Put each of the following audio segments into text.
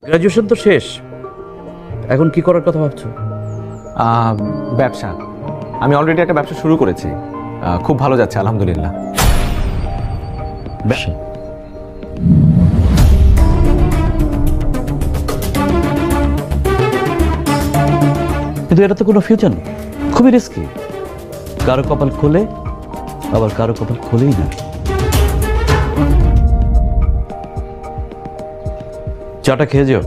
Graduation তো শেষ, এখন কি করার কথা ভাবছো? ব্যবসা। আমি অলরেডি একটা ব্যবসা শুরু করেছি, খুব ভালো যাচ্ছে আলহামদুলিল্লাহ। ব্যবসা? কিন্তু এটা তো কোনো ফিউচার নেই, খুবই রিস্কি। কারো কপাল খোলে, আবার কারো কপাল খোলেই না। চাটা খেয়ে যাও।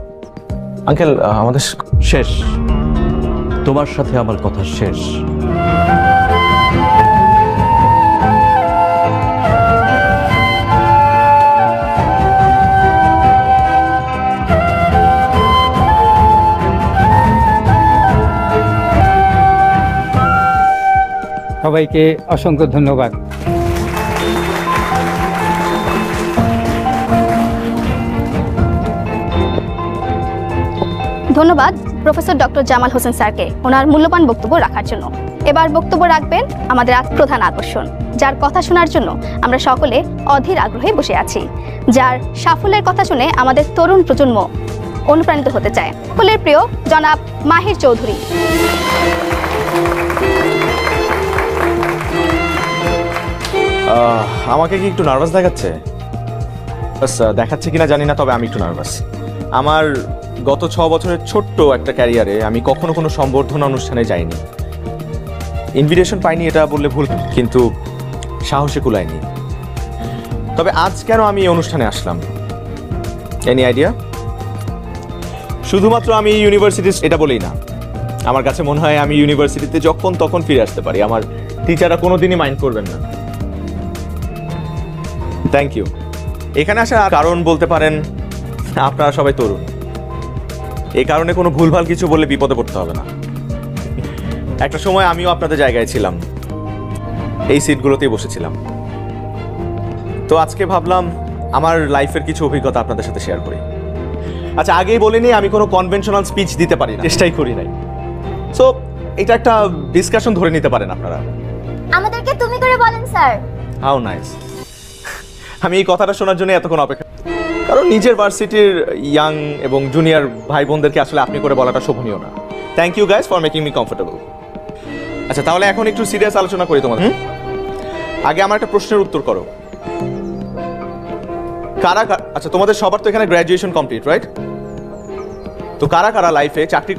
আঙ্কেল আমাদের শেষ, তোমার সাথে আমার কথা শেষ। সবাইকে অসংখ্য ধন্যবাদ। ধন্যবাদ প্রফেসর ডক্টর জামাল হোসেন স্যারকে ওনার মূল্যবান বক্তব্য রাখার জন্য। এবার বক্তব্য রাখবেন আমাদের প্রধান আকর্ষণ, যার কথা শোনার জন্য আমরা সকলে অধীর আগ্রহে বসে আছি, যার সাফল্যের কথা শুনে আমাদের তরুণ প্রজন্ম অনুপ্রাণিত হতে চায়। সকলের প্রিয় জনাব মাহির চৌধুরী। আমাকে কি একটু নার্ভাস দেখাচ্ছে? দেখাচ্ছে কিনা জানি না, তবে আমি একটু নার্ভাস। আমার গত 6 বছরের ছোট্ট একটা ক্যারিয়ারে আমি কখনো কোনো সম্বর্ধনা অনুষ্ঠানে যাইনি। ইনভিটেশন পাইনি এটা বললে ভুল, কিন্তু সাহসে কুলাইনি। তবে আজ কেন আমি এই অনুষ্ঠানে আসলাম, এনি আইডিয়া? শুধুমাত্র আমি ইউনিভার্সিটি এটা বলেই না, আমার কাছে মনে হয় আমি ইউনিভার্সিটিতে যখন তখন ফিরে আসতে পারি, আমার টিচাররা কোনোদিনই মাইন্ড করবেন না। Thank you. এখানে আসার কারণ বলতে পারেন আপনারা সবাই তরুণ, এই কারণে কোনো ভুলভাল কিছু বললে বিপদে পড়তে হবে না। একটা সময় আমিও আপনাদের জায়গায় ছিলাম, এই সিটগুলোতেই বসেছিলাম। তো আজকে ভাবলাম আমার লাইফের কিছু অভিজ্ঞতা আপনাদের সাথে শেয়ার করি। আচ্ছা, আগেই বলিনি আমি কোনো কনভেনশনাল স্পিচ দিতে পারি না, চেষ্টাই করি নাই। সো এটা একটা ডিসকাশন ধরে নিতে পারেন আপনারা। আমাদেরকে তুমি করে বলেন স্যার। How nice. আমি এই কথাটা শোনার জন্য এতক্ষণ অপেক্ষা, কারণ নিজের ভার্সিটির ইয়াং এবং জুনিয়র ভাই বোনদেরকে আসলে আপনি করে বলাটা শোভনীয় না। Thank you guys for making me comfortable. আচ্ছা, তাহলে এখন একটু সিরিয়াস আলোচনা করি তোমাদের। আগে আমার একটা প্রশ্নের উত্তর করো। কারা আচ্ছা, তোমাদের সবার তো এখানে গ্র্যাজুয়েশন কমপ্লিট, রাইট? তো কারা কারা লাইফে চাকরি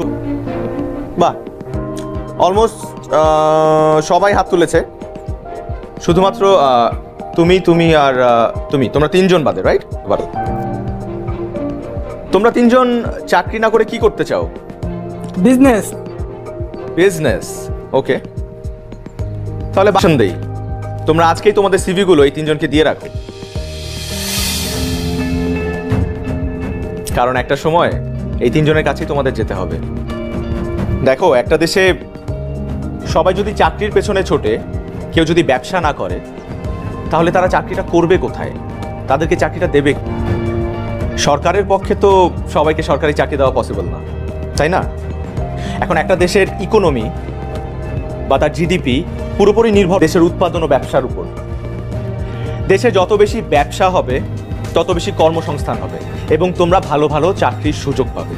বাহ, অলমোস্ট সবাই হাত তুলেছে, শুধুমাত্র তুমি আর তোমরা 3 জন বাদে, রাইট? তোমরা 3 জন চাকরি না করে কি করতে চাও? বিজনেস। ওকে, তাহলে ভাষণ দেই। তোমরা আজকেই তোমাদের সিভি গুলো এই 3 জনকে দিয়ে রাখো, কারণ একটা সময় এই 3 জনের কাছেই তোমাদের যেতে হবে। দেখো, একটা দেশে সবাই যদি চাকরির পেছনে ছোটে, কেউ যদি ব্যবসা না করে, তাহলে তারা চাকরিটা করবে কোথায়? তাদেরকে চাকরিটা দেবে? সরকারের পক্ষে তো সবাইকে সরকারি চাকরি দেওয়া পসিবল না, তাই না? এখন একটা দেশের ইকোনমি বা তার জিডিপি পুরোপুরি নির্ভর দেশের উৎপাদন ও ব্যবসার উপর। দেশে যত বেশি ব্যবসা হবে, তত বেশি কর্মসংস্থান হবে এবং তোমরা ভালো ভালো চাকরির সুযোগ পাবে।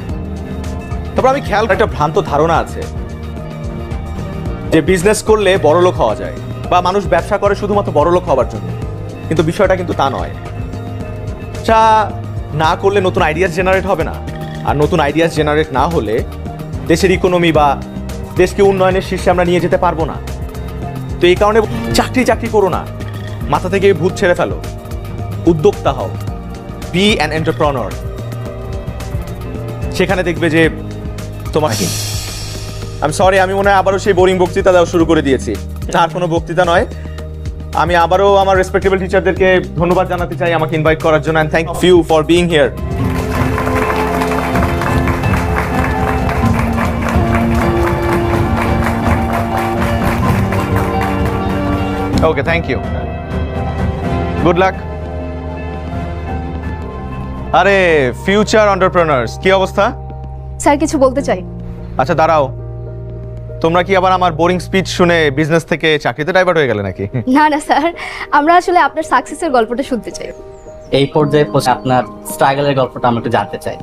তারপর আমি খেয়াল একটা ভ্রান্ত ধারণা আছে যে বিজনেস করলে বড়লোক হওয়া যায়, বা মানুষ ব্যবসা করে শুধুমাত্র বড়লোক হওয়ার জন্য, কিন্তু বিষয়টা কিন্তু তা নয়। যা না করলে নতুন আইডিয়াস জেনারেট হবে না, আর নতুন আইডিয়াস জেনারেট না হলে দেশের ইকোনমি বা দেশকে উন্নয়নের শীর্ষে আমরা নিয়ে যেতে পারবো না। তো এই কারণে চাকরি করো না, মাথা থেকে ভূত ছেড়ে ফেলো, উদ্যোক্তা হও, বি অ্যান এন্টারপ্রেনার। সেখানে দেখবে যে তোমার আমি সরি, আমি মনে হয় আবারও সেই বোরিং বক্তৃতা দেওয়া শুরু করে দিয়েছি। আর কোনো বক্তৃতা নয়, আমি আবারও আমার রেসপেক্টেবল টিচারদেরকে ধন্যবাদ জানাতে চাই আমাকে ইনভাইট করার জন্য, and thank you for being here. Okay, thank you, good luck. আরে ফিউচার এন্টারপ্রেনার্স, কি অবস্থা? স্যার কিছু বলতে চাই। আচ্ছা দাঁড়াও, তোমরা কি আবার আমার বোরিং স্পিচ শুনে বিজনেস থেকে চাকরিতে ডাইভার্ট হয়ে গেলে নাকি? না না স্যার, আমরা আসলে আপনার সাকসেসের গল্পটা শুনতে চাই। এই পর্যায়ে পৌঁছে আপনার স্ট্রাগলের গল্পটা আমরা একটু জানতে চাই।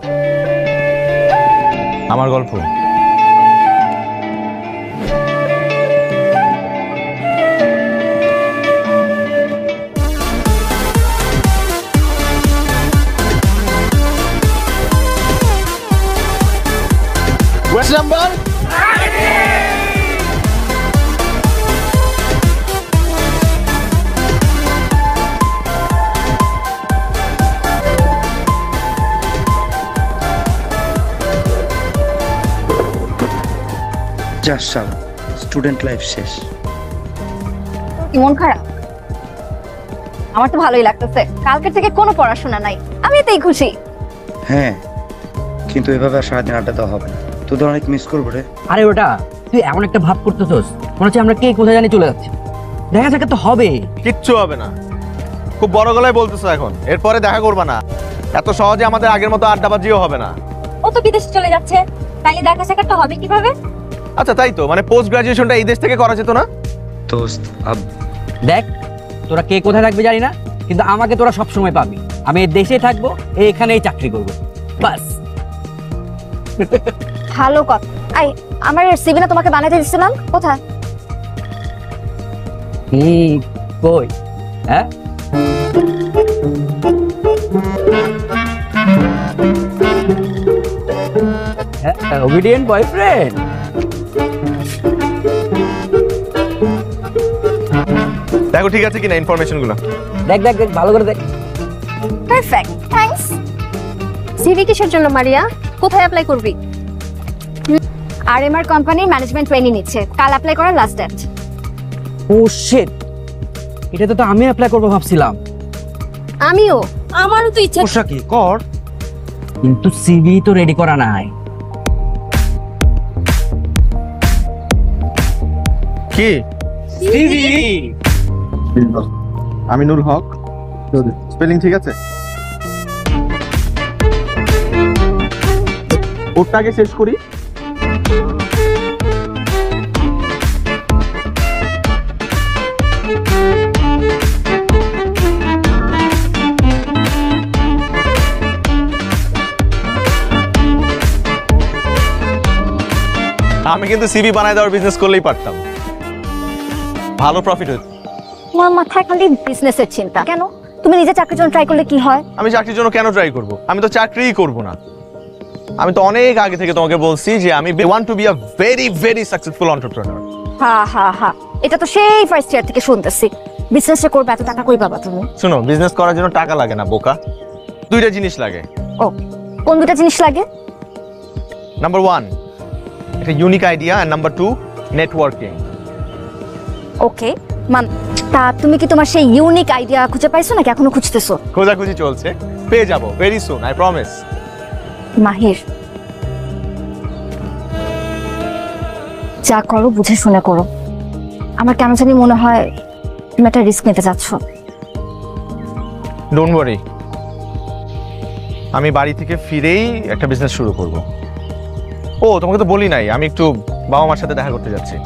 আমার গল্প? West number? জাস্ট সাল স্টুডেন্ট লাইফ শেষ। মন খারাপ? আমার তো ভালোই লাগতেছে, কালকের থেকে কোনো পড়াশোনা নাই, আমি এতেই খুশি। হ্যাঁ, কিন্তু এভাবে আর সারাদিন আড্ডা দেওয়া হবে না, তোদের অনেক মিস করবো রে। আরে ওটা তুই এমন একটা ভাব করতেছস মনে হচ্ছে আমরা কে কোথায় জানি চলে যাচ্ছি। দেখা যাক তো হবে। কিচ্ছু হবে না, খুব বড় গলায় বলতেছো এখন। এরপরে দেখা করবা না, এত সহজে আমাদের আগের মতো আড্ডাবাজিও হবে না। ও তো বিদেশে চলে যাচ্ছে, তাইলে দেখা সাক্ষাৎটা হবে কিভাবে? আচ্ছা তাই তো, মানে পোস্ট গ্রাজুয়েশনটা এই দেশ থেকে করা যেত না? দোস্ত দেখ তোরা কে কোথায় থাকবে জানি না, কিন্তু আমাকে তোরা সব সময় পাবি। আমি এই দেশে থাকবো, এখানেই চাকরি করবো, বাস। ভালো কথা। আই আমার সিভি না তোমাকে বানাইতে দিছিলাম, কোথায়? কই? হ্যাঁ, ওবিডিয়েন্ট বয়ফ্রেন্ড। দেখো ঠিক আছে কিনা ইনফরমেশন গুলো। দেখ দেখ দেখ ভালো করে দেখ। Perfect, thanks. সিভি কিসের জন্য মারিয়া? কোথায় অ্যাপ্লাই করবি? আরএমআর কোম্পানির ম্যানেজমেন্ট ট্রেনিং নিচ্ছে, কাল অ্যাপ্লাই করার লাস্ট ডেট। ও শিট, এটা তো আমি অ্যাপ্লাই করবো ভাবছিলাম। আমিও, আমারও তো ইচ্ছা। সমস্যা কি কর, কিন্তু সিভি তো রেডি করা নাই। কি সিভি? আমিনুল হক, স্পেলিং ঠিক আছে? ওটা আগে শেষ করি। আমি কিন্তু সিভি বানায় দেওয়ার বিজনেস করলেই পারতাম, ভালো প্রফিট হতো। তোমার মাথায় খালি বিজনেসের চিন্তা কেন? তুমি নিজে চাকরির জন্য ট্রাই করলে কি হয়? আমি চাকরির জন্য কেন ট্রাই করব? আমি তো চাকরিই করব না। আমি তো অনেক আগে থেকে তোমাকে বলছি যে আমি want to be a very very successful entrepreneur. হ্যাঁ হ্যাঁ হ্যাঁ, এটা তো সেই ফার্স্ট ইয়ার থেকে শুনতেছি। বিজনেসটা করবে, এত টাকা কই পাবা তুমি? শুনো, বিজনেস করার জন্য টাকা লাগে না বোকা, দুইটা জিনিস লাগে। ও, কোন দুটা জিনিস লাগে? নাম্বার 1 একটা ইউনিক আইডিয়া, আর নাম্বার 2 নেটওয়ার্কিং। ওকে মান, তা তুমি কি তোমার সেই ইউনিক আইডিয়া খুঁজে পাইছো নাকি এখনো খুঁজতেছো? খোঁজাখুঁজি চলছে, পেয়ে যাবো ভেরি সুন, আই প্রমিস। মাহির, যা করো বুঝে শুনে করো। আমার কেন জানি মনে হয় তুমি একটা রিস্ক নিতে চাচ্ছ। ডোন্ট ওয়ারি, আমি বাড়ি থেকে ফিরেই একটা বিজনেস শুরু করব। ও তোমাকে তো বলি নাই, আমি একটু বাবা মার সাথে দেখা করতে যাচ্ছি,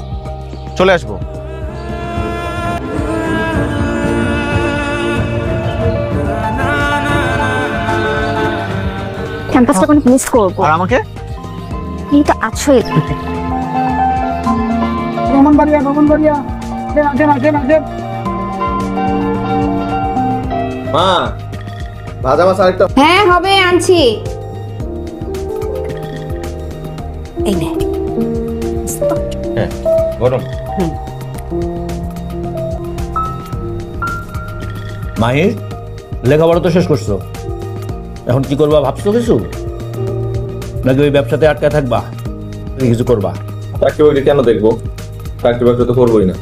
চলে আসবো। ক্যাম্পাসটা কোনো মিস করবো। আর আমাকে এই তো আছোই। মা, ভাজা মাছ আরেকটা। হ্যাঁ হবে, আনছি। এই নে। হ্যাঁ গরম। মাহির, লেখাপড়া তো শেষ করছো, এখন কি করবা ভাবছো কিছু? নাকি ওই ব্যবসাতে আটকা থাকবা, কিছু করবা? চাকরি বাকরি কেন দেখবো? চাকরি বাকরি তো করবোই না,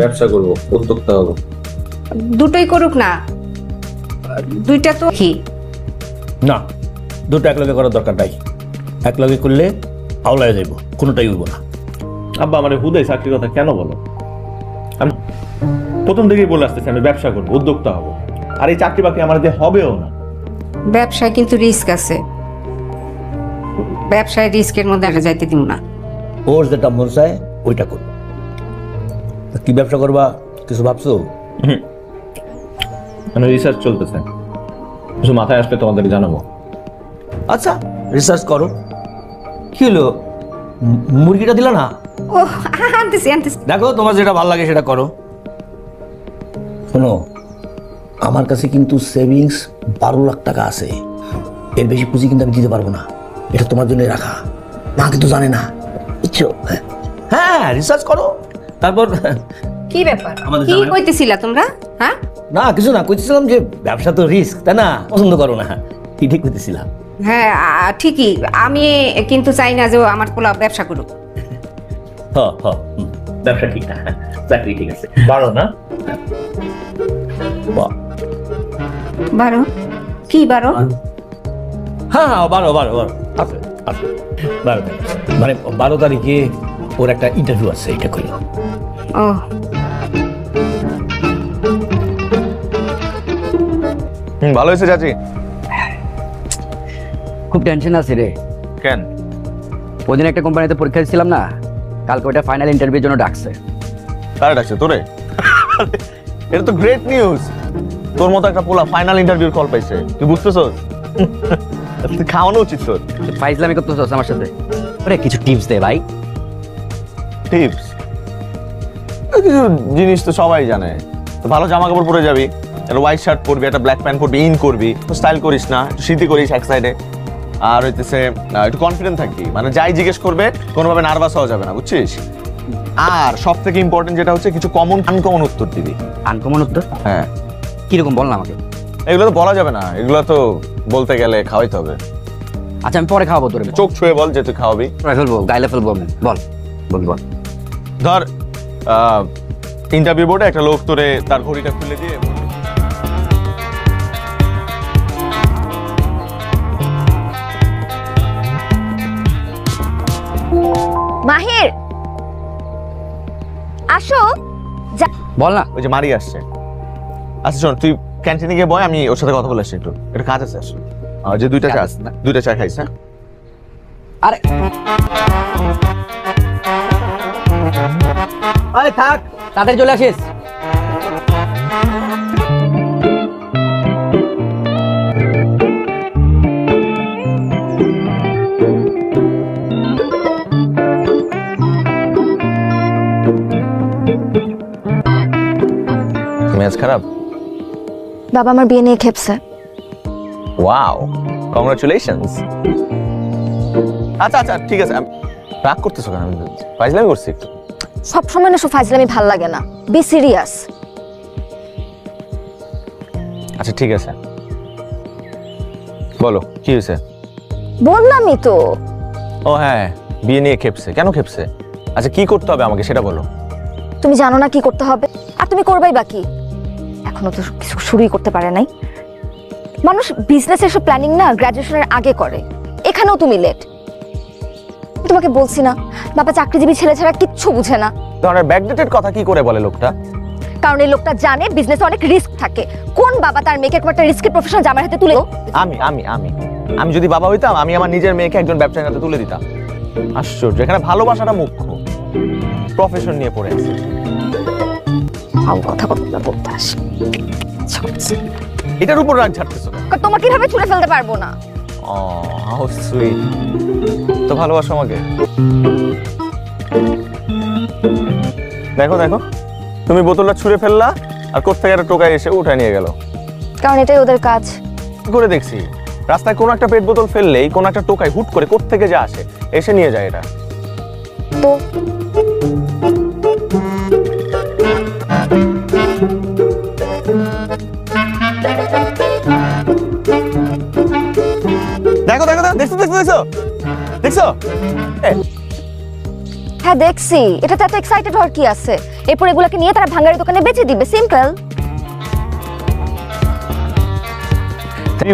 ব্যবসা করবো, উদ্যোক্তা হবো। দুটোই করুক না, দুইটা তো কি না, দুটো একলগে করার দরকার নাই। একলগে করলে আওলায় যাইব, কোনোটাই হইব না। আব্বা আমার হুদাই চাকরির কথা কেন বলো? আমি প্রথম থেকেই বলে আসতেছি আমি ব্যবসা করবো, উদ্যোক্তা হবো, আর এই চাকরি বাকরি আমার দিয়ে হবেও না। ব্যবসায় কিন্তু রিস্ক আছে, ব্যবসায় রিস্কের মধ্যে আগে যাইতে দিব না। ওর যেটা মন চায় ওইটা করবো। কি ব্যবসা করবা কিছু ভাবছো? মানে রিসার্চ চলতেছে, কিছু মাথায় আসলে তোমাদেরকে জানাবো। আচ্ছা রিসার্চ করো। কি হলো, মুরগিটা দিলা না? ও আনতেছি আনতেছি। দেখো তোমার যেটা ভালো লাগে সেটা করো। শোনো, আমার কাছে কিন্তু সেভিংস 12 লাখ টাকা আছে। এর বেশি পুঁজি কিন্তু আমি দিতে পারবো না। এটা তোমার জন্য রাখা, মা কিন্তু জানে না, বুঝছো? হ্যাঁ রিসার্চ করো। তারপর কি ব্যাপার, আমাদের কি জামাই- কইতেছিলা তোমরা? হ্যাঁ, না কিছু না, কইতেছিলাম যে ব্যবসা তো রিস্ক, তাই না? পছন্দ করো না, কি ঠিক কইতেছিলাম। হ্যাঁ ঠিকই। আমি কিন্তু চাই না যে ও আমার পোলা ব্যবসা করুক। ব্যবসা ঠিক না, চাকরি ঠিক আছে। 12 না? বাহ। 12? কি 12? হ্যাঁ 12 আছে আছে 12 তারিখ। মানে 12 তারিখে ওর একটা ইন্টারভিউ আছে, এটা করলো। ও ভালো হয়েছে চাচি। খুব টেনশন আছে রে। কেন? ওই দিন একটা কোম্পানিতে পরীক্ষা দিচ্ছিলাম না, কালকে ওটা ফাইনাল ইন্টারভিউর জন্য ডাকছে। কারা ডাকছে তোরে? এটা তো গ্রেট নিউজ। তোর মতো একটা পোলা ফাইনাল ইন্টারভিউর কল পাইছে, তুই বুঝতেছস? খাওয়ানো উচিত তোর। ফাইজলামি করতেছস আমার সাথে? ওরে কিছু টিপস দে ভাই। টিপস? কিছু জিনিস তো সবাই জানে। তো ভালো জামা কাপড় পরে যাবি, একটা হোয়াইট শার্ট পরবি, একটা ব্ল্যাক প্যান্ট পরবি, ইন করবি, স্টাইল করিস না, একটু স্মৃতি করিস এক সাইডে। আর হইতেছে একটু কনফিডেন্ট থাকবি, মানে যাই জিজ্ঞেস করবে কোনোভাবে নার্ভাস হওয়া যাবে না, বুঝছিস? আর সব থেকে ইম্পর্টেন্ট যেটা হচ্ছে কিছু আনকমন উত্তর দিবি। আনকমন উত্তর? হ্যাঁ। কিরকম বল না আমাকে। এগুলো তো বলা যাবে না, এগুলো তো বলতে গেলে খাওয়াইতে হবে। আচ্ছা আমি পরে খাওয়াবো তোরে। চোখ ছুঁয়ে বল যে তুই খাওয়াবি। ফেলবো, গাইলে ফেলবো আমি। বল বল বল। ধর ইন্টারভিউ বোর্ডে একটা লোক তোরে তার ঘড়িটা খুলে দিয়ে মাহির আসো। বল না। ওই যে মারি আসছে। আচ্ছা শোন, তুই ক্যান্টিনে গিয়ে বয়, আমি ওর সাথে কথা বলে আসছি একটু, একটু কাজ আছে আসলে। যে দুইটা চা খাইস। হ্যাঁ আরে আরে থাক, তাড়াতাড়ি চলে আসিস। মেজাজ খারাপ? বাবা আমার বিয়ে নিয়ে খেপছে। Wow, congratulations. আচ্ছা আচ্ছা ঠিক আছে, রাগ করতেছো কেন? আমি ফাইজলামি করছি একটু। সবসময় না সব ফাজলামি ভাল লাগে না, বি সিরিয়াস। আচ্ছা ঠিক আছে, বলো কি হয়েছে? বললামই তো। ও হ্যাঁ, বিয়ে নিয়ে খেপছে। কেন খেপছে? আচ্ছা কি করতে হবে আমাকে সেটা বলো। তুমি জানো না কি করতে হবে, আর তুমি করবাই বাকি। এখনো তো কিছু শুরুই করতে পারে নাই। মানুষ বিজনেসের সব প্ল্যানিং না গ্র্যাজুয়েশনের আগে করে, এখানেও তুমি লেট। তোমাকে বলছি না, বাবা চাকরিজীবী ছেলে ছাড়া কিচ্ছু বুঝে না। ধরনের ব্যাকডেটেড কথা কি করে বলে লোকটা? কারণ এই লোকটা জানে বিজনেসে অনেক রিস্ক থাকে। কোন বাবা তার মেয়েকে একটা রিস্কি প্রফেশন জামার হাতে তুলে? আমি আমি আমি আমি যদি বাবা হইতাম, আমি আমার নিজের মেয়েকে একজন ব্যবসায়ীর হাতে তুলে দিতাম। আশ্চর্য, এখানে ভালোবাসাটা মুখ্য, প্রফেশন নিয়ে পড়ে আছে। কথা বলতে আসে, এটার উপর রাগ ঝাড়তেছো? তোমাকে কিভাবে ছুঁড়ে ফেলতে পারবো না? ও হাউ সুইট, তো ভালোবাসো আমাকে। দেখো দেখো, তুমি বোতলটা ছুঁড়ে ফেললা, আর কোত্থেকে একটা টোকাই এসে উঠায় নিয়ে গেল। কারণ এটাই ওদের কাজ। কি করে দেখছি রাস্তায় কোনো একটা পেট বোতল ফেললেই কোনো একটা টোকাই হুট করে কোত্থেকে যা আসে এসে নিয়ে যায় এটা। তো দেখো দেখো দেখো, দেখছো দেখছো দেখছো? হ্যাঁ দেখছি, এটাতে এত এক্সাইটেড হওয়ার কি আছে? এরপর এগুলোকে নিয়ে তারা ভাঙারি দোকানে বেচে দিবে, simple.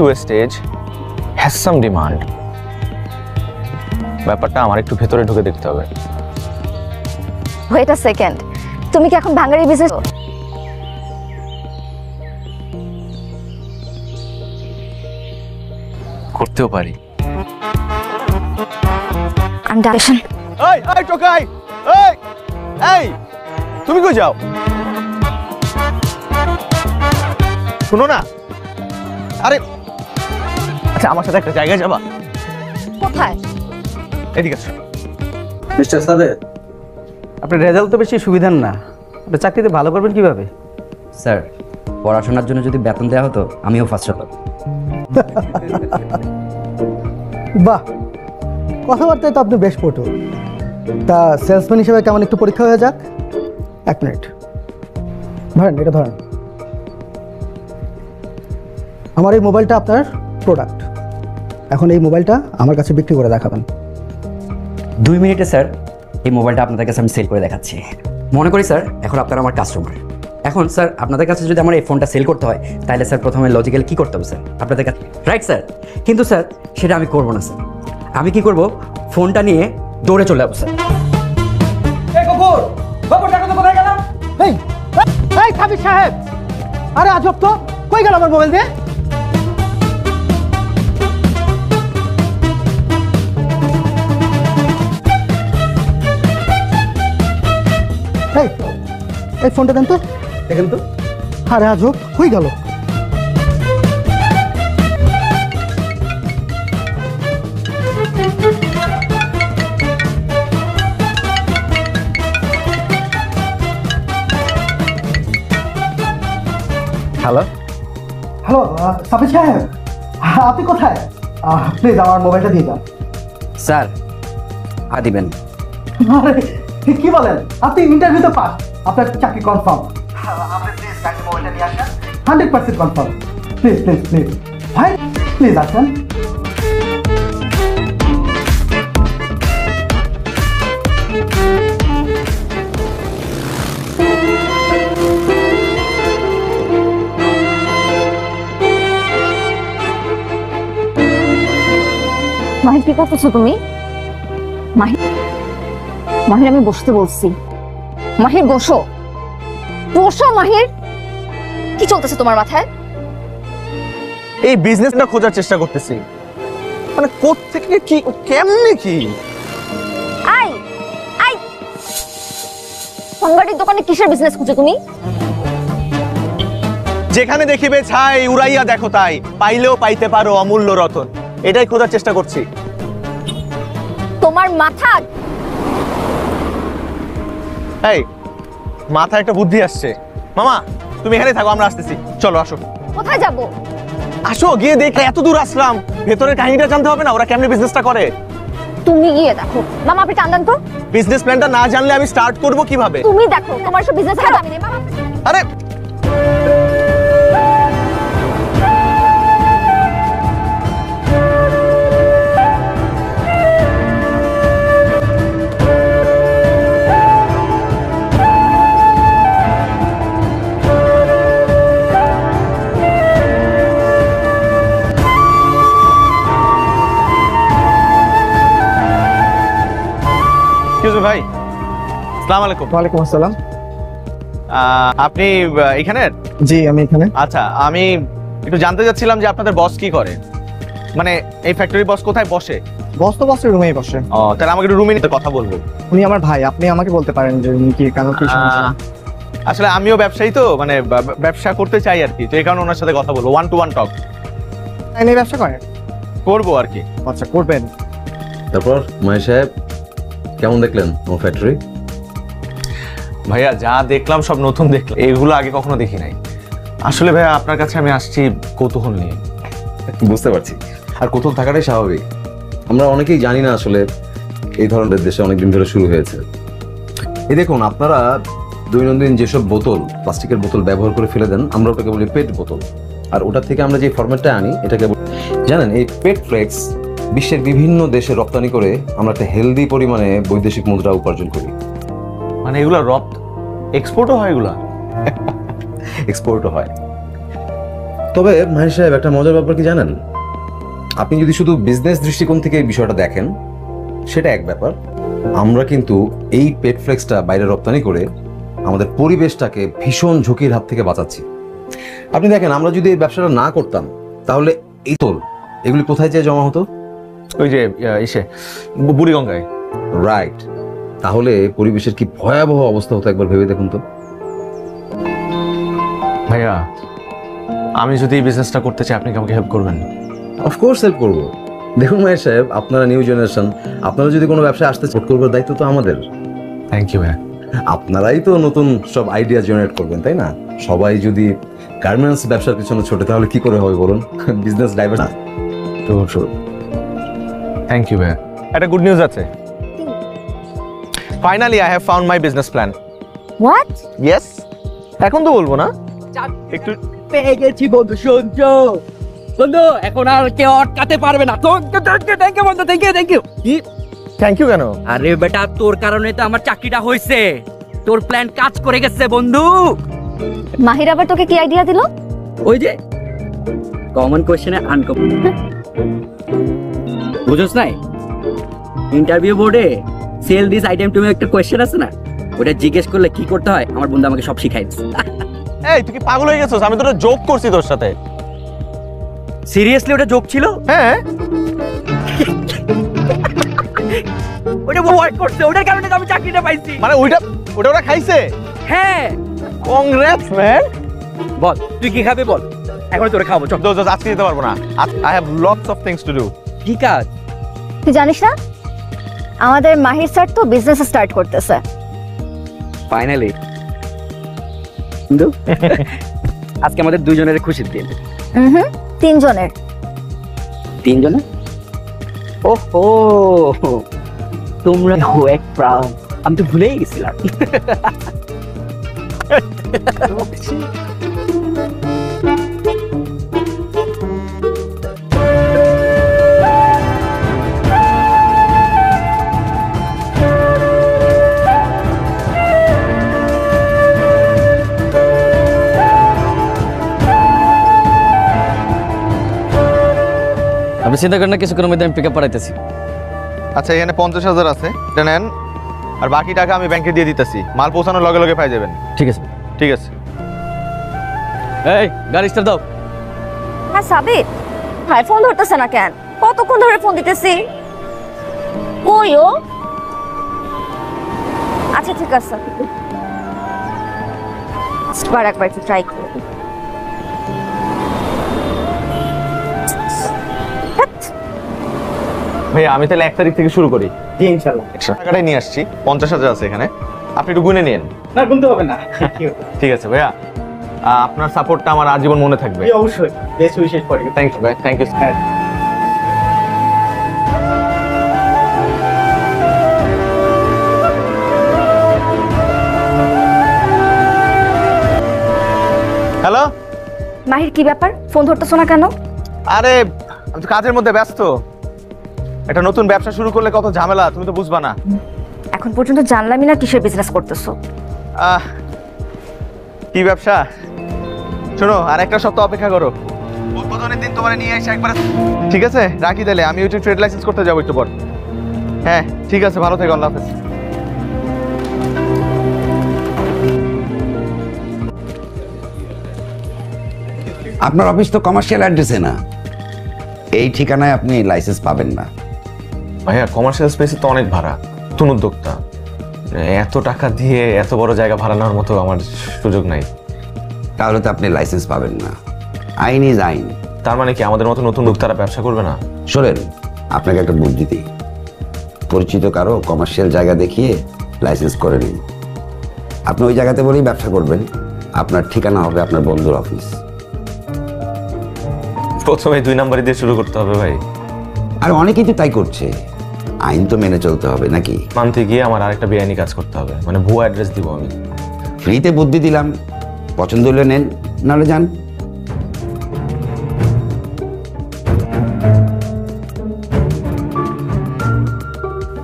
Wastage has some demand. ব্যাপারটা আমার একটু ভেতরে ঢুকে দেখতে হবে। ওয়েট আ সেকেন্ড, তুমি কি এখন ভাঙারি বিজনেস করতেও পারি। এই এই টোকাই, এই এই তুমি কই যাও? শুনো না, আরে আচ্ছা আমার সাথে একটা জায়গায় যাবা? কোথায়? এদিকে আসো। মিস্টার সাদেক, আপনার রেজাল্ট তো বেশি সুবিধার না, আপনি চাকরিতে ভালো করবেন কিভাবে? স্যার, পড়াশোনার জন্য যদি বেতন দেওয়া হতো আমিও ফার্স্ট হতাম। বাহ, কথাবার্তায় তো আপনি বেশ পটু। তা সেলসম্যান হিসেবে কেমন একটু পরীক্ষা হয়ে যাক। 1 মিনিট ধরেন, এটা ধরেন। আমার এই মোবাইলটা আপনার প্রোডাক্ট। এখন এই মোবাইলটা আমার কাছে বিক্রি করে দেখাবেন। 2 মিনিটে স্যার এই মোবাইলটা আপনাদের কাছে আমি সেল করে দেখাচ্ছি। মনে করি স্যার এখন আপনারা আমার কাস্টমার। এখন স্যার আপনাদের কাছে যদি আমার এই ফোনটা সেল করতে হয় তাহলে স্যার প্রথমে লজিক্যাল কি করতে হবে স্যার আপনাদের কাছে, রাইট স্যার? কিন্তু স্যার সেটা আমি করবো না স্যার। আমি কি করব, ফোনটা নিয়ে দৌড়ে চলে যাবো স্যার। এই এই সাবির সাহেব, আরে আজব তো, কই গেল আমার মোবাইল দিয়ে? এই এই ফোনটা দেন তো, দেখেন তো। আরে আজব, কই গেল? হ্যালো হ্যালো সাবির সাহেব, আপনি কোথায়? প্লিজ আমার মোবাইলটা দিয়ে যান। স্যার দিবেন? আরে কি বলেন, আপনি ইন্টারভিউতে পাস, আপনার চাকরি কনফার্ম। আপনি প্লিজ কাইন্ডলি মোবাইলটা নিয়ে আসেন, 100% কনফার্ম। প্লিজ প্লিজ প্লিজ ভাই, প্লিজ আসেন। মাহির কি করতেছো তুমি? মাহির, মাহির আমি বসতে বলছি। মাহির বসো, বসো মাহির। কি চলতেছে তোমার মাথায়? এই বিজনেসটা খোঁজার চেষ্টা করতেছি, মানে কোত্থেকে কি কেমনে কি। আই আই সংগাটির দোকানে কিসের বিজনেস খুঁজো তুমি? যেখানে দেখিবে ছাই উড়াইয়া দেখো তাই, পাইলেও পাইতে পারো অমূল্য রতন, এটাই খোঁজার চেষ্টা করছি। তোমার মাথা, এই মাথায় একটা বুদ্ধি আসছে। মামা তুমি এখানে থাকো, আমরা আসতেছি। চলো আসো। কোথায় যাব? আসো, গিয়ে দেখে এত দূর আসলাম, ভেতরের কাহিনীটা জানতে হবে না, ওরা কেমনে বিজনেসটা করে। তুমি গিয়ে দেখো। মামা আপনি টান দেন তো। বিজনেস প্ল্যানটা না জানলে আমি স্টার্ট করব কিভাবে? তুমি দেখো, তোমার সব বিজনেস আমি নেই। মামা আরে ভাই, আসসালামু আলাইকুম। ওয়ালাইকুম আসসালাম। আপনি এখানে? জি আমি এখানে। আচ্ছা, আমি একটু জানতে চাচ্ছিলাম যে আপনাদের বস কি করে, মানে এই ফ্যাক্টরি বস কোথায় বসে? বস তো বসের রুমেই বসে। ও, তাহলে আমাকে একটু রুমে নিতে কথা বলবো। উনি আমার ভাই, আপনি আমাকে বলতে পারেন যে উনি কি কেন কি সমস্যা। আসলে আমিও ব্যবসায়ী তো, মানে ব্যবসা করতে চাই আর কি, তো এই কারণে ওনার সাথে কথা বলবো, 1 to 1 টক এই ব্যবসা করেন? করবো আর কি। আচ্ছা করবেন। তারপর মাই সাহেব কেমন দেখলেন আমার ফ্যাক্টরি? ভাইয়া যা দেখলাম সব নতুন দেখলাম, এগুলো আগে কখনো দেখি নাই। আসলে ভাইয়া আপনার কাছে আমি আসছি কৌতূহল নিয়ে। বুঝতে পারছি, আর কৌতূহল থাকাটাই স্বাভাবিক। আমরা অনেকেই জানি না আসলে এই ধরনের দেশে অনেকদিন ধরে শুরু হয়েছে। এই দেখুন, আপনারা দৈনন্দিন যেসব বোতল, প্লাস্টিকের বোতল ব্যবহার করে ফেলে দেন, আমরা ওটাকে বলি পেট বোতল। আর ওটা থেকে আমরা যে ফরম্যাটটা আনি এটাকে জানেন, এই পেট ফ্লেক্স বিশ্বের বিভিন্ন দেশে রপ্তানি করে আমরা একটা হেলদি পরিমাণে বৈদেশিক মুদ্রা উপার্জন করি। মানে এগুলো এক্সপোর্টও হয়? এগুলা এক্সপোর্টও হয়। তবে মাহির সাহেব একটা মজার ব্যাপার কি জানেন? আপনি যদি শুধু বিজনেস দৃষ্টিকোণ থেকে এই বিষয়টা দেখেন সেটা এক ব্যাপার, আমরা কিন্তু এই পেট ফ্লেক্সটা বাইরে রপ্তানি করে আমাদের পরিবেশটাকে ভীষণ ঝুঁকির হাত থেকে বাঁচাচ্ছি। আপনি দেখেন, আমরা যদি এই ব্যবসাটা না করতাম তাহলে এই তোল এগুলি কোথায় যেয়ে জমা হতো? ওই যে বুড়িগঙ্গায়। রাইট। তাহলে পরিবেশের কি ভয়াবহ অবস্থা হতো একবার ভেবে দেখুন তো। ভাইয়া আমি যদি এই বিজনেসটা করতে চাই আপনি কি আমাকে হেল্প করবেন? অফকোর্স হেল্প করবো। দেখুন মাহির সাহেব, আপনারা নিউ জেনারেশন, আপনারা যদি কোনো ব্যবসায় আসতে সাপোর্ট করবার দায়িত্ব তো আমাদের। থ্যাংক ইউ ভাইয়া। আপনারাই তো নতুন সব আইডিয়া জেনারেট করবেন, তাই না? সবাই যদি গার্মেন্টস ব্যবসার পিছনে ছোটে তাহলে কি করে হবে বলুন? Business diverse. থ্যাংক ইউ ভাইয়া। একটা গুড নিউজ আছে। Finally I have found my business plan. What? Yes. এখন তো বলবো না, একটু পেয়ে গেছি বন্ধু। শুনছো বন্ধু, এখন আর কেউ আটকাতে পারবে না। থ্যাংক ইউ বন্ধু, থ্যাংক ইউ। কি থ্যাংক ইউ কেন? আরে বেটা, তোর কারণে তো আমার চাকরিটা হয়েছে। তোর প্ল্যান কাজ করে গেছে বন্ধু। মাহির আবার তোকে কি আইডিয়া দিল? ওই যে কমন কোশ্চেনে আনকমন, বুঝছ নাই? ইন্টারভিউ বোর্ডে সেল দিস আইটেম টু একটা কোশ্চেন আছে না, ওটা জিজ্ঞেস করলে কি করতে হয় আমার বন্ধু আমাকে সব শিখাই দিচ্ছে। এই তুই কি পাগল হয়ে গেছিস? আমি তো একটা জোক করছি তোর সাথে। সিরিয়াসলি ওটা জোক ছিল? হ্যাঁ, ওটা ওয়ার্ক করছে, ওটার কারণে তো আমি চাকরিটা পাইছি। মানে ওটা ওরা খাইছে? হ্যাঁ, কংগ্রেটস ম্যান। বল তুই কি খাবে বল, এখন তোরে খাবো। চল দোস্ত, আজকে যেতে পারবো না। I have lots of things to do. কি কাজ? তুই জানিস না আমাদের মাহির স্যার তো বিজনেস স্টার্ট করতেছে। ফাইনালি বন্ধু, আজকে আমাদের দুইজনের খুশির দিন। তিনজনের। তিনজনের? ওহো, তোমরা এক প্রাউড, আমি তো ভুলেই গেছিলাম। আপনি চিন্তা করেন না, কিছুক্ষণের মধ্যে আমি পিক আপ পাঠাইতেছি। আচ্ছা, এখানে 50,000 আছে, এটা নেন। আর বাকি টাকা আমি ব্যাংকে দিয়ে দিতেছি। মাল পৌঁছানোর লগে লগে পাই যাবেন। ঠিক আছে, ঠিক আছে। এই গাড়ি স্টার্ট দাও। হ্যাঁ সাবির, ভাই ফোন ধরতেছে না কেন? কতক্ষণ ধরে ফোন দিতেছি। কই ও? আচ্ছা ঠিক আছে, একবার একটু ট্রাই করে। ভাইয়া আমি তাহলে 1 তারিখ থেকে শুরু করি। জি ইনশাআল্লাহ। টাকাটাই নিয়ে আসছি, 50,000 আছে এখানে, আপনি একটু গুনে নিন। না, গুনতে হবে না। ঠিক আছে ভাইয়া, আপনার সাপোর্টটা আমার আজীবন মনে থাকবে। অবশ্যই, best wishes for you. Thank you ভাই, থ্যাংক ইউ। হ্যালো মাহির, কি ব্যাপার? ফোন ধরতেছো না কেন? আরে আমি তো কাজের মধ্যে ব্যস্ত। একটা নতুন ব্যবসা শুরু করলে কত ঝামেলা, তুমি তো বুঝবা না। এখন পর্যন্ত জানলামই না কিসের বিজনেস করতেছো। কি ব্যবসা? শোনো, আর একটা সপ্তাহ অপেক্ষা করো, উদ্বোধনের দিন তোমার নিয়ে এসে একবার। ঠিক আছে, রাখি তাহলে। আমি ওইটা ট্রেড লাইসেন্স করতে যাবো একটু পর। হ্যাঁ ঠিক আছে, ভালো থেকো, আল্লাহ হাফেজ। আপনার অফিস তো কমার্শিয়াল অ্যাড্রেসে না, এই ঠিকানায় আপনি লাইসেন্স পাবেন না। ভাইয়া কমার্শিয়াল স্পেসে তো অনেক ভাড়া, নতুন উদ্যোক্তা, এত টাকা দিয়ে এত বড় জায়গা ভাড়া নেওয়ার মতো আমার সুযোগ নাই। তাহলে তো আপনি লাইসেন্স পাবেন না। আইন ইজ আইন। তার মানে কি আমাদের মতো নতুন উদ্যোক্তারা ব্যবসা করবে না? শোনেন, আপনাকে একটা বুদ্ধি দিই, পরিচিত কারো কমার্শিয়াল জায়গা দেখিয়ে লাইসেন্স করে নিন। আপনি ওই জায়গাতে বলেই ব্যবসা করবেন, আপনার ঠিকানা হবে আপনার বন্ধুর অফিস। প্রথমে 2 নাম্বারই দিয়ে শুরু করতে হবে ভাই। আর অনেকেই তো তাই করছে, আইন তো মেনে চলতে হবে নাকি? মানতে গিয়ে আমার আরেকটা বেআইনি কাজ করতে হবে, মানে ভুয়া অ্যাড্রেস দিব আমি। ফ্রিতে বুদ্ধি দিলাম, পছন্দ হলে নেন, নাহলে যান।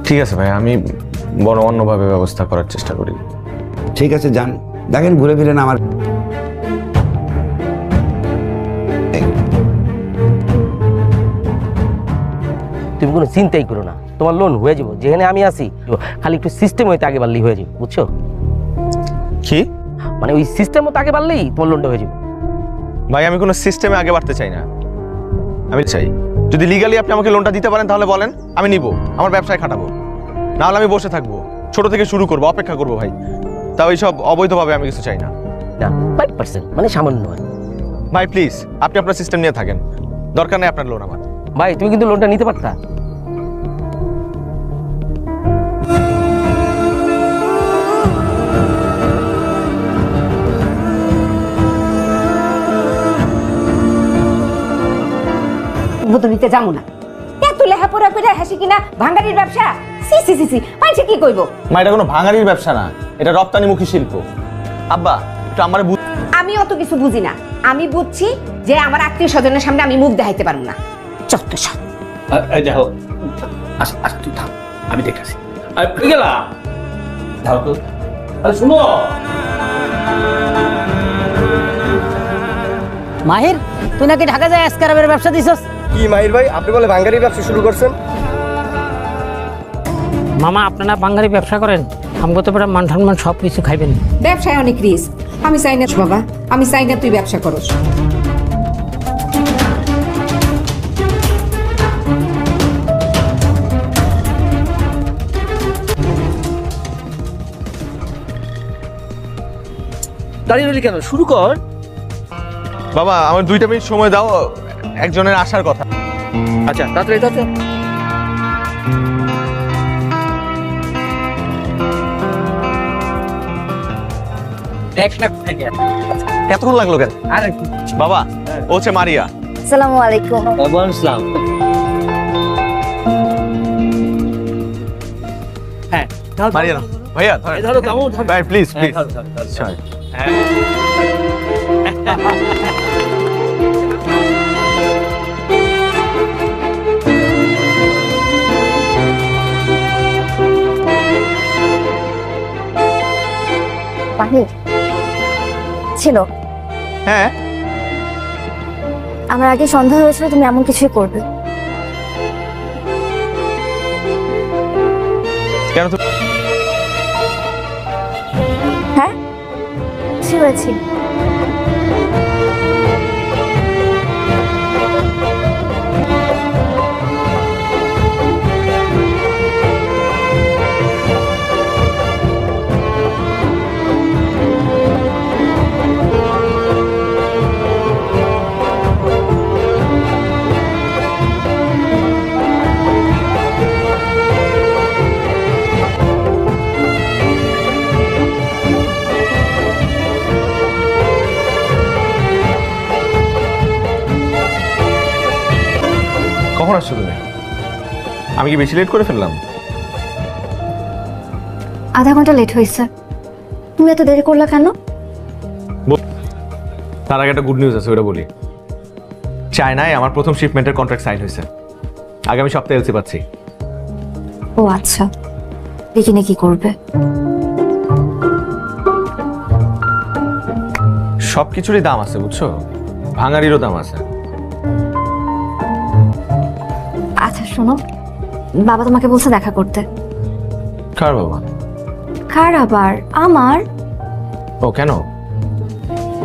ঠিক আছে ভাই, আমি বড় অন্যভাবে ব্যবস্থা করার চেষ্টা করি। ঠিক আছে যান, দেখেন ঘুরে ফিরেন আমার। তুমি কোনো চিন্তাই করো না, তোমার লোন হয়ে যাবো। যেখানে আমি আছি খালি একটু সিস্টেম হইতে আগে বাড়লেই হয়ে যাবে, বুঝছো? কি মানে ওই সিস্টেম মতো আগে বাড়লেই তোমার লোনটা হয়ে যাবে। ভাই আমি কোনো সিস্টেমে আগে বাড়তে চাই না। আমি চাই যদি লিগালি আপনি আমাকে লোনটা দিতে পারেন তাহলে বলেন, আমি নিব, আমার ব্যবসায় খাটাবো। না হলে আমি বসে থাকবো, ছোট থেকে শুরু করবো, অপেক্ষা করবো ভাই। তা ওই সব অবৈধভাবে আমি কিছু চাই না। না 5% মানে সামান্য হয়। ভাই প্লিজ আপনি আপনার সিস্টেম নিয়ে থাকেন, দরকার নেই আপনার লোন আমার। ভাই তুমি কিন্তু লোনটা নিতে পারতা। নিতে যাবো না, এত লেহাপড়া করে হাসি কিনা ভাঙ্গারির ব্যবসা, সি সি সি সি, মানুষে কি কইব? মা এটা কোনো ভাঙারির ব্যবসা না, এটা রপ্তানিমুখী শিল্প। আব্বা একটু আমার আমি অত কিছু বুঝি না, আমি বুঝছি যে আমার আত্মীয় স্বজনের সামনে আমি মুখ দেখাইতে পারবো না। চত্ব সব দেখো, তুই থাম, আমি দেখতেছি। গেলা দাও তো, আরে শুনো। মাহির, তুই নাকি ঢাকা যায় এসকারাবের ব্যবসা দিছস? কি মাহির ভাই, আপনি বলে ভাঙ্গারি ব্যবসা শুরু করছেন? মামা আপনারা বাঙালি ব্যবসা করেন, আমগো তো পুরো মান সম্মান সব কিছু খাইবেন। ব্যবসায় অনেক রিস্ক, আমি চাই না বাবা, আমি চাই না তুই ব্যবসা করস। দাঁড়িয়ে রইলি কেন, শুরু কর। বাবা আমার 2 মিনিট সময় দাও, একজনের আসার কথা। আচ্ছা তাড়াতাড়ি তাড়াতাড়ি। এতক্ষণ লাগলো কেন? বাবা ও হচ্ছে মারিয়া। আসসালামু আলাইকুম। ওয়ালাইকুম আসসালাম। হ্যাঁ মারিয়া না ভাইয়া, ধরো কামু, ভাই প্লিজ প্লিজ। মাহির ছিল? হ্যাঁ, আমার আগে সন্দেহ হয়েছিল তুমি এমন কিছুই করবে। কেন? তো হ্যাঁ হয়েছি। কখন আসছো তুমি? আমি কি বেশি লেট করে ফেললাম? আধা ঘন্টা লেট হয়েছে। তুমি এত দেরি করলা কেন? তার আগে একটা গুড নিউজ আছে, ওটা বলি। চায়নায় আমার প্রথম শিপমেন্টের কন্ট্রাক্ট সাইন হয়েছে, আগামী সপ্তাহে এলসি পাচ্ছি। ও আচ্ছা, এখানে কি করবে? সবকিছুরই দাম আছে বুঝছো, ভাঙারিরও দাম আছে। আচ্ছা শোনো, বাবা তোমাকে বলছে দেখা করতে। কার বাবা? কার আবার? আমার। ও কেন?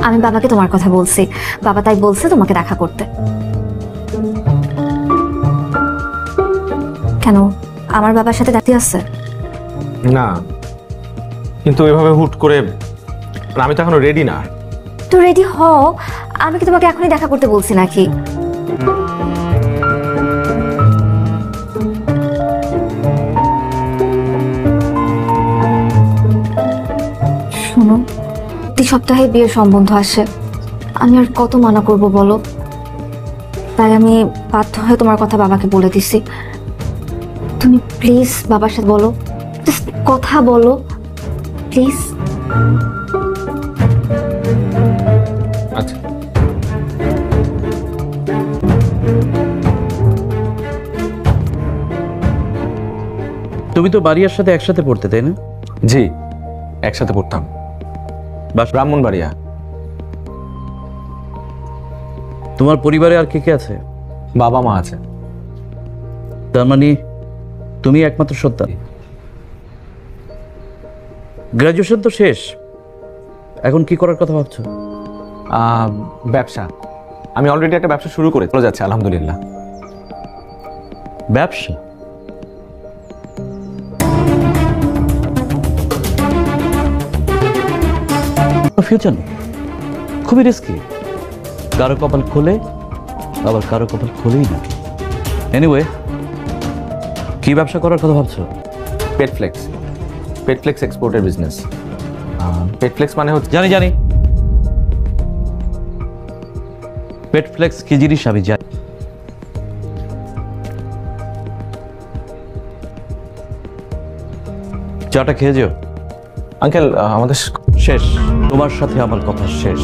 আমি বাবাকে তোমার কথা বলছি, বাবা তাই বলছে তোমাকে দেখা করতে। কেন, আমার বাবার সাথে দেখা আছে? না, কিন্তু এভাবে হুট করে আমি তো এখনো রেডি না। তো রেডি হও, আমি কি তোমাকে এখনই দেখা করতে বলছি নাকি? শোনো, প্রতি সপ্তাহে বিয়ের সম্বন্ধ আসে, আমি আর কত মানা করব বলো? তাই আমি বাধ্য হয়ে তোমার কথা বাবাকে বলে দিছি। তুমি প্লিজ বাবার সাথে বলো, জাস্ট কথা বলো প্লিজ। আচ্ছা তুমি তো বাড়িয়ার সাথে একসাথে পড়তে, তাই না? জি, একসাথে পড়তাম। ব্রাহ্মণবাড়িয়া। তোমার পরিবারে আর কে কে আছে? বাবা মা আছে। তার মানে তুমি একমাত্র সন্তান। গ্রাজুয়েশন তো শেষ, এখন কি করার কথা ভাবছো? ব্যবসা। আমি অলরেডি একটা ব্যবসা শুরু করে চলে যাচ্ছে আলহামদুলিল্লাহ। ব্যবসা? ফিউচার খুবই রিস্কি। কারো কপাল খোলে, আবার কারো কপাল খোলেই না। এনিওয়ে, কি ব্যবসা করার কথা ভাবছো? পেটফ্লেক্স। পেটফ্লেক্স এক্সপোর্টের বিজনেস। পেটফ্লেক্স মানে হচ্ছে, জানি জানি, পেটফ্লেক্স কি জিনিস আমি জানি। চাটা খেয়ে যেও। আঙ্কেল আমাদের শেষ, তোমার সাথে আমার কথা শেষ।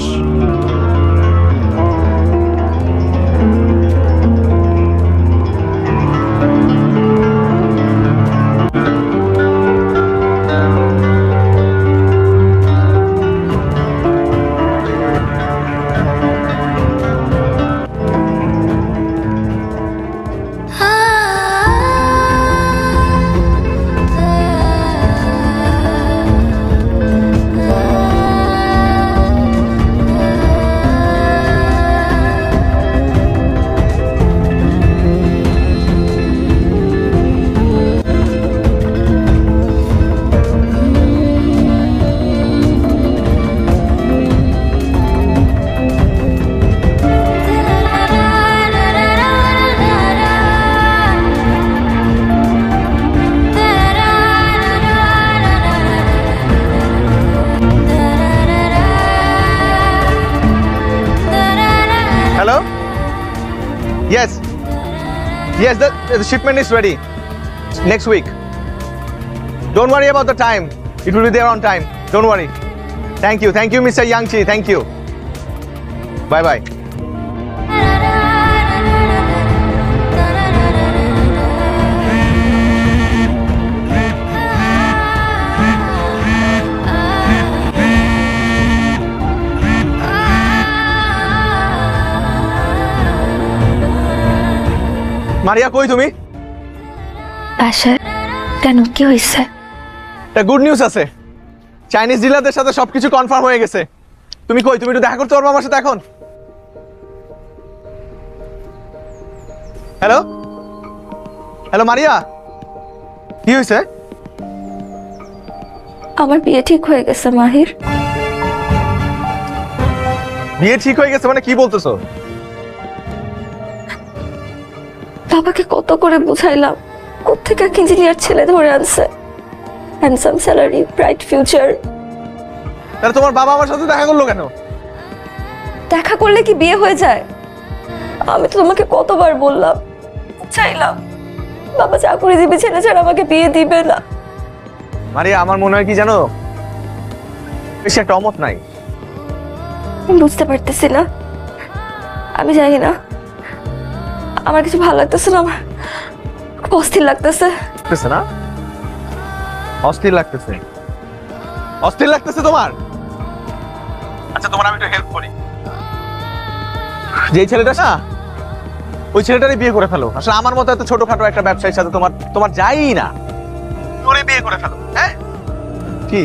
Hello? Yes. Yes, the shipment is ready. Next week. Don't worry about the time. It will be there on time. Don't worry. Thank you. Thank you, Mr. Yangchi. Thank you. Bye-bye. মারিয়া, কই তুমি? বাসায়। কেন, কি হয়েছে? একটা good news আছে। Chinese ডিলারদের সাথে সবকিছু কনফার্ম হয়ে গেছে। তুমি কই? তুমি একটু দেখা করতে পারবে আমার সাথে এখন? হ্যালো হ্যালো মারিয়া, কি হয়েছে? আমার বিয়ে ঠিক হয়ে গেছে মাহির। বিয়ে ঠিক হয়ে গেছে মানে কি বলতেছো? বাবাকে কত করে বুঝাইলাম, কোত্থেকে এক ইঞ্জিনিয়ার ছেলে ধরে আনছে, হ্যান্ডসাম স্যালারি, ব্রাইট ফিউচার। তাহলে তোমার বাবা আমার সাথে দেখা করলো কেন? দেখা করলে কি বিয়ে হয়ে যায়? আমি তো তোমাকে কতবার বললাম, চাইলাম, বাবা চাকরি দিবে, ছেলে ছাড়া আমাকে বিয়ে দিবে না। মারিয়া, আমার মনে হয় কি জানো, বেশি একটা অমত নাই। আমি বুঝতে পারতেছি না, আমি জানি না, আমার কিছু ভালো লাগতেছে না, আমার খুব অস্থির লাগতেছে। না, অস্থির লাগতেছে? অস্থির লাগতেছে তোমার? আচ্ছা, তোমার আমি একটু হেল্প করি। যে ছেলেটা না, ওই ছেলেটারই বিয়ে করে ফেলো। আসলে আমার মতো এত ছোটখাটো একটা ব্যবসায়ীর সাথে তোমার যাই না, তোরে বিয়ে করে ফেলো। হ্যাঁ, কি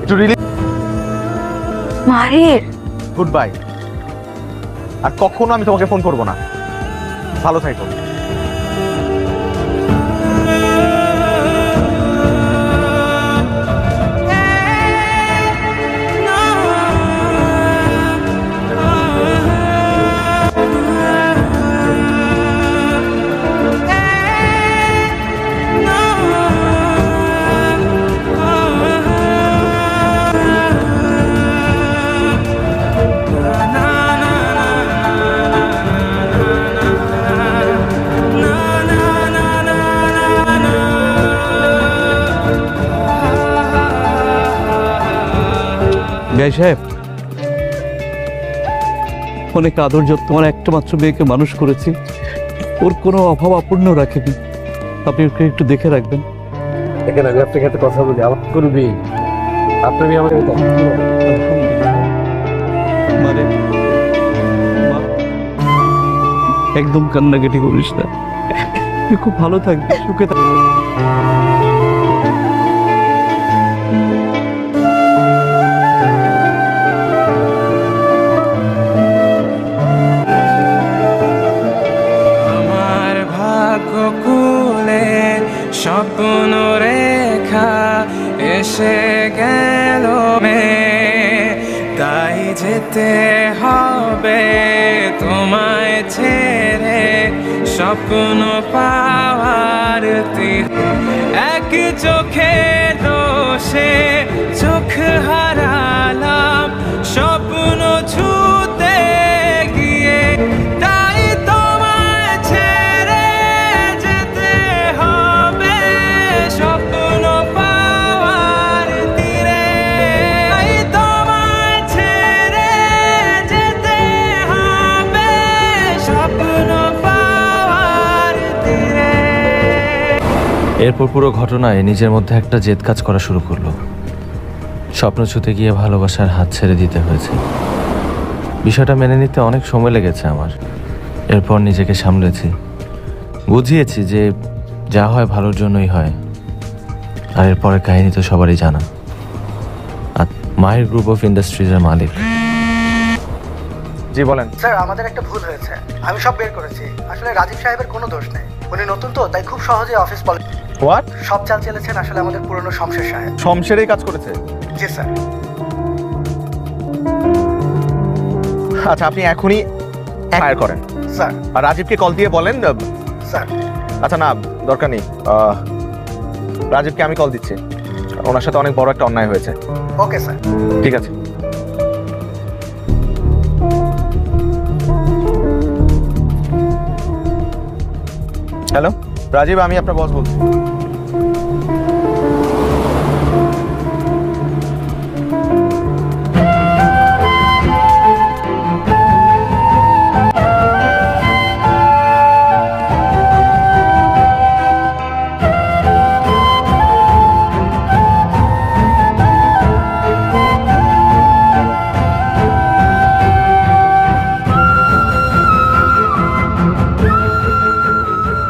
একটু রিলি। মাহির, গুড বাই। আর কখনো আমি তোমাকে ফোন করবো না। ভালো থাকো। গাই সাহেব, অনেক আদর যত্ন আমার একটা মাত্র মেয়েকে মানুষ করেছি, ওর কোনো অভাব অপূর্ণ রাখেনি। আপনি ওকে একটু দেখে রাখবেন। এখানে আমি আপনাকে একটা কথা বলি, আমার করবি আপনার মেয়ে আমাকে মানে একদম কান্নাকাটি করিস না, তুই খুব ভালো থাকবি, সুখে থাকবি। স্বপ্ন রেখা এসে গেল মে, তাই যে যেতে হবে তোমায় ছেড়ে স্বপ্ন পাওয়ার তীরে এক চোখে দোষে চোখ হারালাম স্বপ্ন ছুতে গিয়ে তাই তোমায় ছেড়ে যেতে হবে স্বপ্ন পাওয়ার তীরে তাই তোমায় ছেড়ে যেতে হবে স্বপ্ন পাওয়ার তীরে। এরপর পুরো ঘটনায় নিজের মধ্যে একটা জেদ কাজ করা শুরু করলো। স্বপ্ন ছুঁতে গিয়ে ভালোবাসার হাত ছেড়ে দিতে হয়েছে। বিষয়টা মেনে নিতে অনেক সময় লেগেছে আমার। এরপর নিজেকে সামলেছি, বুঝিয়েছি যে যা হয় ভালোর জন্যই হয়। আর এরপরের কাহিনী তো সবারই জানা। আর মাহির গ্রুপ অফ ইন্ডাস্ট্রিজের মালিক। জি বলেন। স্যার আমাদের একটা ভুল হয়েছে, আমি সব বের করেছি। আসলে রাজীব সাহেবের কোনো দোষ নেই, উনি নতুন তো তাই খুব সহজে অফিস হোয়াট সব চাল চেলেছেন আসলে আমাদের পুরনো শমশের সাহেব। শমশেরই কাজ করেছে? জি স্যার। আচ্ছা আপনি এখনই ফায়ার করেন স্যার। আর রাজীবকে কল দিয়ে বলেন। স্যার আচ্ছা না দরকার নেই, রাজীবকে আমি কল দিচ্ছি, ওনার সাথে অনেক বড় একটা অন্যায় হয়েছে। Okay sir. ঠিক আছে। হ্যালো রাজীব, আমি আপনার বস বলছি।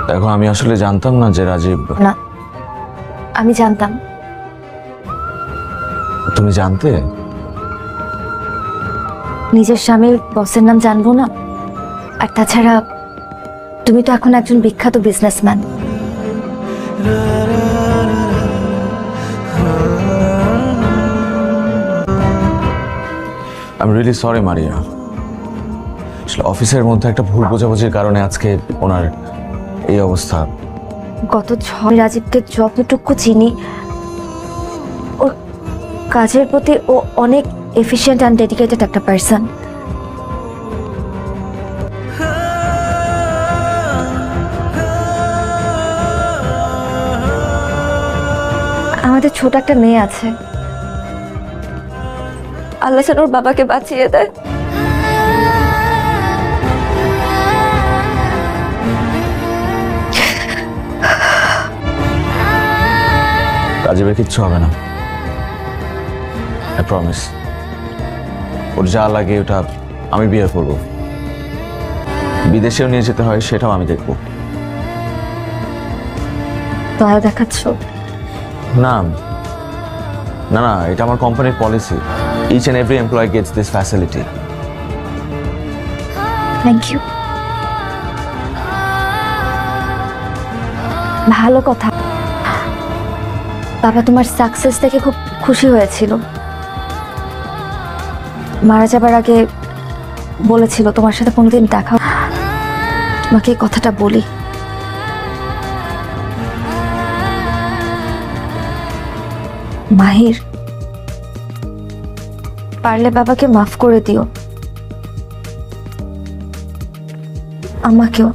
দেখো আমি আসলে জানতাম না যে রাজীব। না, আমি জানতাম। তুমি জানতে? নিজের স্বামীর বসের নাম জানবো না? আর তাছাড়া তুমি তো এখন একজন বিখ্যাত businessman. I am really sorry মারিয়া। আসলে অফিসের মধ্যে একটা ভুল বোঝাবুঝির কারণে আজকে ওনার এই অবস্থা। গত 6 রাজীবকে যতটুকু চিনি, ওর কাজের প্রতি ও অনেক এফিশিয়েন্ট অ্যান্ড ডেডিকেটেড একটা পার্সন। আমাদের ছোট একটা মেয়ে আছে, আল্লাহ যেন ওর বাবাকে বাঁচিয়ে দেয়। রাজীবের কিচ্ছু হবে না, আই প্রমিস। ওর যা লাগে ওটা আমি বিয়ে করব, বিদেশেও নিয়ে যেতে হয় সেটাও আমি দেখব। দয়া দেখাচ্ছ? না না না, এটা আমার কোম্পানির policy. Each and every employee gets this facility. Thank you. ভালো কথা। বাবা তোমার সাকসেস দেখে খুব খুশি হয়েছিল। মারা যাবার আগে বলেছিল তোমার সাথে কোনোদিন দেখা। তোমাকে এই কথাটা বলি। মাহির, পারলে বাবাকে মাফ করে দিও, আমাকেও।